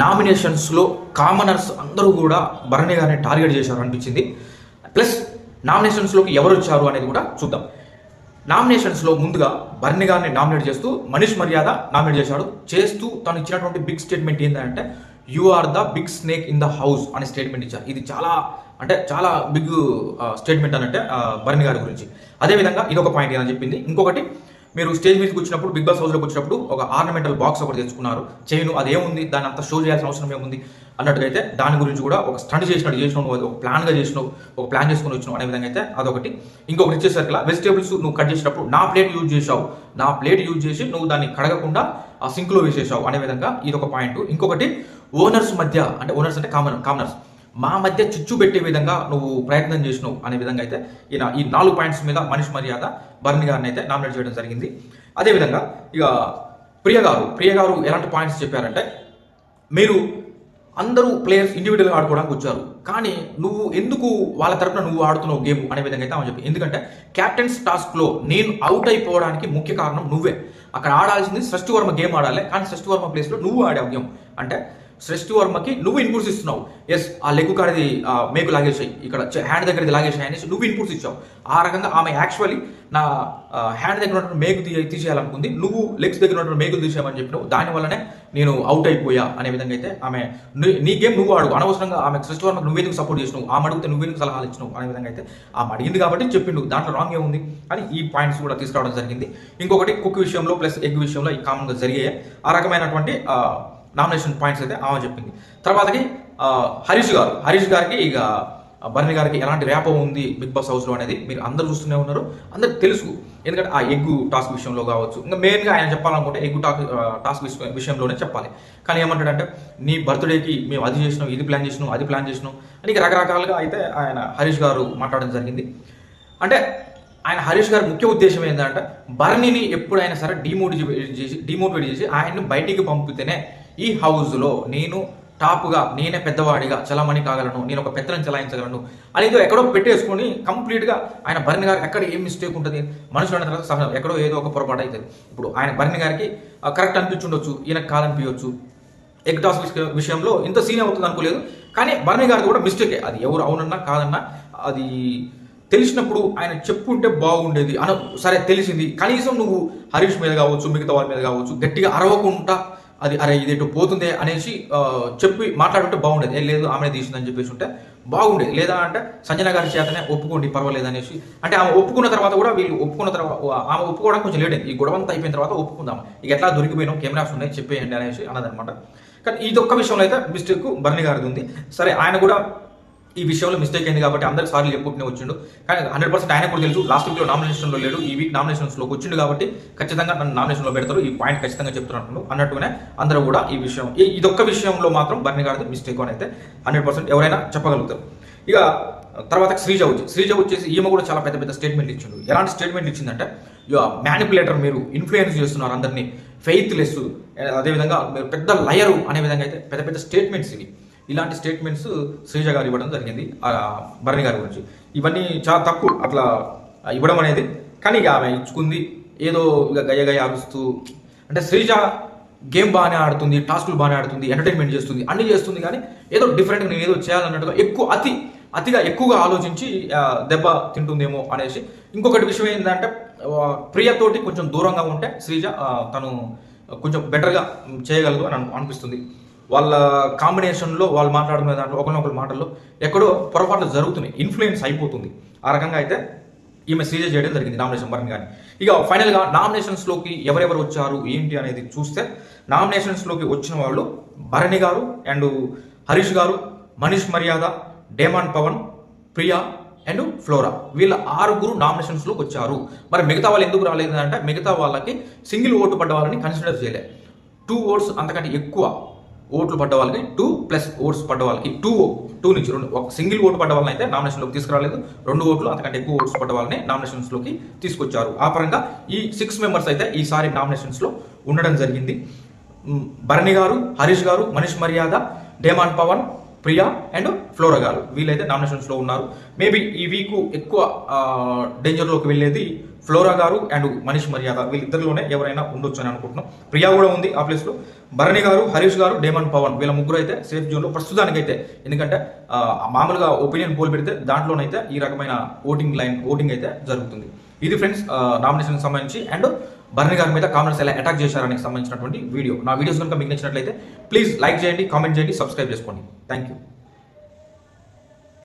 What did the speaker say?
నామినేషన్స్లో commoners అందరూ కూడా భరణి గారిని టార్గెట్ చేశారు అనిపించింది. ప్లస్ నామినేషన్స్లోకి ఎవరు వచ్చారు అనేది కూడా చూద్దాం. నామినేషన్స్లో ముందుగా భరణి గారిని నామినేట్ చేస్తూ మనీష్ మర్యాద నామినేట్ చేస్తూ తను ఇచ్చినటువంటి బిగ్ స్టేట్మెంట్ ఏంటంటే you are the big snake in the house అనే స్టేట్మెంట్ ఇచ్చారు. ఇది చాలా బిగ్ స్టేట్మెంట్ అన్నట్టే భరణి గారి గురించి. అదేవిధంగా ఇది ఒక పాయింట్ అని చెప్పింది. ఇంకొకటి, మీరు స్టేజ్ మీదకి వచ్చినప్పుడు బిగ్ బాస్ హౌస్లోకి వచ్చినప్పుడు ఒక ఆర్నమెంటల్ బాక్స్ ఒకటి తెచ్చుకున్నారు, చైను, అదేముంది, దాన్ని అంతా షో చేయాల్సిన అవసరం ఏముంది అన్నట్టుగా అయితే దాని గురించి కూడా ఒక స్టంట్ చేసినావు, ఒక ప్లాన్గా చేసినావు, ఒక ప్లాన్ చేసుకుని వచ్చినావు అనే విధంగా అయితే అదొకటి. ఇంకొకటి వచ్చేసరికి వెజిటేబుల్స్ నువ్వు కట్ చేసినప్పుడు నా ప్లేట్ యూజ్ చేసి నువ్వు దాన్ని కడగకుండా ఆ సింక్లో వేసేసావు అనే విధంగా ఇదొక పాయింట్. ఇంకొకటి, ఓనర్స్ మధ్య, అంటే ఓనర్స్ అంటే కామనర్స్ మా మధ్య చిచ్చు పెట్టే విధంగా నువ్వు ప్రయత్నం చేసినావు అనే విధంగా అయితే ఈ 4 పాయింట్స్ మీద మనీష్ మర్యాద భరణి గారిని అయితే నామినేట్ చేయడం జరిగింది. అదేవిధంగా ఇక ప్రియ గారు ఎలాంటి పాయింట్స్ చెప్పారంటే, మీరు అందరూ ప్లేయర్స్ ఇండివిజువల్గా ఆడుకోవడానికి వచ్చారు, కానీ నువ్వు ఎందుకు వాళ్ళ తరపున నువ్వు ఆడుతున్నావు గేమ్ అనే విధంగా అయితే ఆమె చెప్పి. ఎందుకంటే క్యాప్టెన్స్ టాస్క్లో నేను అవుట్ అయిపోవడానికి ముఖ్య కారణం నువ్వే. అక్కడ ఆడాల్సింది సృష్టి వర్మ గేమ్ ఆడాలి, కానీ సృష్టి వర్మ ప్లేస్లో నువ్వు ఆడావు గేమ్. అంటే సృష్టి వర్మకి నువ్వు ఇన్పుట్స్ ఇస్తున్నావు. ఎస్, ఆ లెగ్ కాడిది మేకు లాగేసాయి, ఇక్కడ హ్యాండ్ దగ్గరది లాగేసాయి అనేసి నువ్వు ఇన్పుట్స్ ఇచ్చావు. ఆ రకంగా ఆమె యాక్చువల్లీ నా హ్యాండ్ దగ్గర ఉన్నటువంటి మేకు తీసేయాలనుకుంది, నువ్వు లెగ్స్ దగ్గర ఉన్నటువంటి మేకులు తీసేయమని చెప్పినావు, దానివల్లనే నేను అవుట్ అయిపోయా అనే విధంగా అయితే ఆమె నీ గేమ్ నువ్వు ఆడు, అనవసరంగా ఆమె సృష్టి వర్మకు నువ్వెందుకు సపోర్ట్ చేసినావు, ఆమె అడిగితే నువ్వెందుకు సలహాలు ఇచ్చినావు అనే విధంగా అయితే ఆమె అడిగింది కాబట్టి చెప్పిండు, దాంట్లో రాంగ్ ఏముంది అని ఈ పాయింట్స్ కూడా తీసుకురావడం జరిగింది. ఇంకొకటి, కుక్ విషయంలో ప్లస్ ఎగ్ విషయంలో ఈ కామన్గా జరిగాయి. ఆ రకమైనటువంటి నామినేషన్ పాయింట్స్ అయితే ఆమె చెప్పింది. తర్వాతకి హరీష్ గారికి ఇక భరణి గారికి ఎలాంటి ర్యాపో ఉంది బిగ్ బాస్ హౌస్లో అనేది మీరు అందరూ చూస్తూనే ఉన్నారు, అందరికి తెలుసు. ఎందుకంటే ఆ ఎగ్ టాస్క్ విషయంలో కావచ్చు, ఇంకా మెయిన్గా ఆయన చెప్పాలనుకుంటే ఎగ్ టాస్క్ విషయంలోనే చెప్పాలి. కానీ ఏమంటాడంటే, నీ బర్త్డేకి మేము అది చేసినాం, ఇది ప్లాన్ చేసినాం అని రకరకాలుగా అయితే ఆయన హరీష్ గారు మాట్లాడడం జరిగింది. అంటే ఆయన హరీష్ గారి ముఖ్య ఉద్దేశం ఏంటంటే, భరణిని ఎప్పుడైనా సరే డిమోటివేట్ చేసి ఆయన్ని బయటికి పంపితేనే ఈ హౌస్లో నేను టాప్గా, నేనే పెద్దవాడిగా చలామణి కాగలను, నేను ఒక పెత్తనం చలాయించగలను అనేది ఎక్కడో పెట్టేసుకొని కంప్లీట్గా ఆయన భరణి గారికి ఎక్కడ ఏం మిస్టేక్ ఉంటుంది, మనుషులు అనే తర్వాత సహజం ఎక్కడో ఏదో ఒక పొరపాటు అవుతుంది. ఇప్పుడు ఆయన భరణి గారికి కరెక్ట్ అనిపించుండొచ్చు, ఈయనకు కాదనిపించవచ్చు. ఎగ్ టాస్ విషయంలో ఇంత సీన్ అవుతుంది అనుకోలేదు, కానీ భరణి గారికి కూడా మిస్టేకే. అది ఎవరు అవునన్నా కాదన్నా అది తెలిసినప్పుడు ఆయన చెప్పుంటే బాగుండేది సరే తెలిసింది, కనీసం నువ్వు హరీష్ మీద కావచ్చు, మిగతా వాళ్ళ మీద కావచ్చు గట్టిగా అరవకుండా అది అరే ఇదేటో పోతుందే అనేసి చెప్పి మాట్లాడుంటే బాగుండేది. లేదు ఆమె తీసిందని చెప్పేసి ఉంటే బాగుండేది. లేదా అంటే సంజన గారి చేతనే ఒప్పుకోండి పర్వాలేదు అనేసి, అంటే ఆమె ఒప్పుకున్న తర్వాత కూడా వీళ్ళు ఒప్పుకున్న తర్వాత ఆమె ఒప్పుకోవడానికి కొంచెం లేట్ అయింది. ఈ గొడవంతా అయిపోయిన తర్వాత ఒప్పుకుందాం, ఇక ఎట్లా దొరికిపోయినాం, కెమెరాస్ ఉన్నాయి చెప్పేయండి అనేసి అన్నదనమాట. కానీ ఇదొక్క విషయంలో అయితే మిస్టేక్ భరణి గారిది ఉంది. సరే, ఆయన కూడా ఈ విషయంలో మిస్టేక్ అయింది కాబట్టి అందరికి సార్లు చెప్పుకుంటూనే వచ్చిండు. కానీ 100% ఆయన కూడా తెలుసు, లాస్ట్ వీక్లో నామినేషన్లో లేడు, ఈ వీక్ నామినేషన్స్లోకి వచ్చిండు కాబట్టి ఖచ్చితంగా నన్ను నామినేషన్లో పెడతారు, ఈ పాయింట్ ఖచ్చితంగా చెప్తున్నట్టు అన్నట్టుగానే అందరూ కూడా ఈ విషయం ఇదొక్క విషయంలో మాత్రం భరణి గారిది మిస్టేక్ అని అయితే 100% ఎవరైనా చెప్పగలుగుతారు. ఇక తర్వాత శ్రీజ వచ్చేసి ఈమె కూడా చాలా పెద్ద స్టేట్మెంట్ ఇచ్చిండు. ఎలాంటి స్టేట్మెంట్ ఇచ్చిందంటే, మ్యానిపులేటర్, మీరు ఇన్ఫ్లుయెన్స్ చేస్తున్నారు అందరినీ, ఫెయిత్లెస్, అదేవిధంగా మీరు పెద్ద లయరు అనే విధంగా అయితే పెద్ద స్టేట్మెంట్స్ ఇవి. ఇలాంటి స్టేట్మెంట్స్ శ్రీజ గారు ఇవ్వడం జరిగింది భరణి గారి గురించి. ఇవన్నీ చాలా తక్కువ అట్లా ఇవ్వడం అనేది. కానీ ఇక ఆమె ఇచ్చుకుంది ఏదో ఇక గయ్య అరుస్తూ. అంటే శ్రీజ గేమ్ బాగానే ఆడుతుంది, టాస్కులు బాగానే ఆడుతుంది, ఎంటర్టైన్మెంట్ చేస్తుంది, అన్నీ చేస్తుంది, కానీ ఏదో డిఫరెంట్గా నేను ఏదో చేయాలన్నట్టుగా అతిగా ఎక్కువగా ఆలోచించి దెబ్బ తింటుందేమో అనేసి. ఇంకొకటి విషయం ఏంటంటే, ప్రియతోటి కొంచెం దూరంగా ఉంటే శ్రీజ తను కొంచెం బెటర్గా చేయగలదు అని అనిపిస్తుంది. వాళ్ళ కాంబినేషన్లో వాళ్ళు మాట్లాడుకునే దాంట్లో ఒకరినొకరి మాటల్లో ఎక్కడో పొరపాట్లు జరుగుతున్నాయి, ఇన్ఫ్లుయెన్స్ అయిపోతుంది. ఆ రకంగా అయితే ఈమె శ్రీజ చేయడం జరిగింది నామినేషన్ భరణి గారిని. ఇక ఫైనల్గా నామినేషన్స్లోకి ఎవరెవరు వచ్చారు ఏంటి అనేది చూస్తే, నామినేషన్స్లోకి వచ్చిన వాళ్ళు Bharani garu and Harish garu, Manish Maryada, Demon Pavan, Priya and Flora, వీళ్ళ 6 నామినేషన్స్లోకి వచ్చారు. మరి మిగతా వాళ్ళు ఎందుకు రాలేదు అంటే, మిగతా వాళ్ళకి సింగిల్ ఓటు పడ్డ వాళ్ళని కన్సిడర్ చేయలే. 2 ఓట్స్ అంతకంటే ఎక్కువ ఓట్లు పడ్డ వాళ్ళకి 2+ ఓట్స్ పడ్డ వాళ్ళకి 2 నుంచి 2 ఒక సింగిల్ ఓటు పడ్డ వాళ్ళని అయితే నామినేషన్లోకి తీసుకురాలేదు. 2 ఓట్లు అంతకంటే ఎక్కువ ఓట్స్ పడ్డ వాళ్ళని నామినేషన్స్లోకి తీసుకొచ్చారు. ఆ పరంగా ఈ 6 మెంబర్స్ అయితే ఈసారి నామినేషన్స్లో ఉండడం జరిగింది. Bharani garu, Harish garu, Manish Maryada, Demon Pavan, Priya and Flora garu వీళ్ళైతే నామినేషన్స్లో ఉన్నారు. మేబీ ఈ వీక్ ఎక్కువ డేంజర్లోకి వెళ్ళేది ఫ్లోరా గారు అండ్ మనీష్ మర్యాద వీళ్ళిద్దరిలోనే ఎవరైనా ఉండొచ్చు అని అనుకుంటున్నాం. ప్రియా కూడా ఉంది ఆ ప్లేస్లో. భరణి గారు, హరీష్ గారు, డేమన్ పవన్ వీళ్ళ ముగ్గురు అయితే సేఫ్ జోన్లో ప్రస్తుతానికైతే. ఎందుకంటే మామూలుగా ఒపీనియన్ పోల్ పెడితే దాంట్లోనైతే ఈ రకమైన ఓటింగ్ అయితే జరుగుతుంది. ఇది ఫ్రెండ్స్ నామినేషన్కి సంబంధించి అండ్ భరణి గారి మీద కామెంట్స్ ఎలా అటాక్ చేశారని సంబంధించినటువంటి వీడియో. నా వీడియోస్ కనుక మీకు నచ్చినట్లయితే ప్లీజ్ లైక్ చేయండి, కామెంట్ చేయండి, సబ్స్క్రైబ్ చేసుకోండి. Thank you.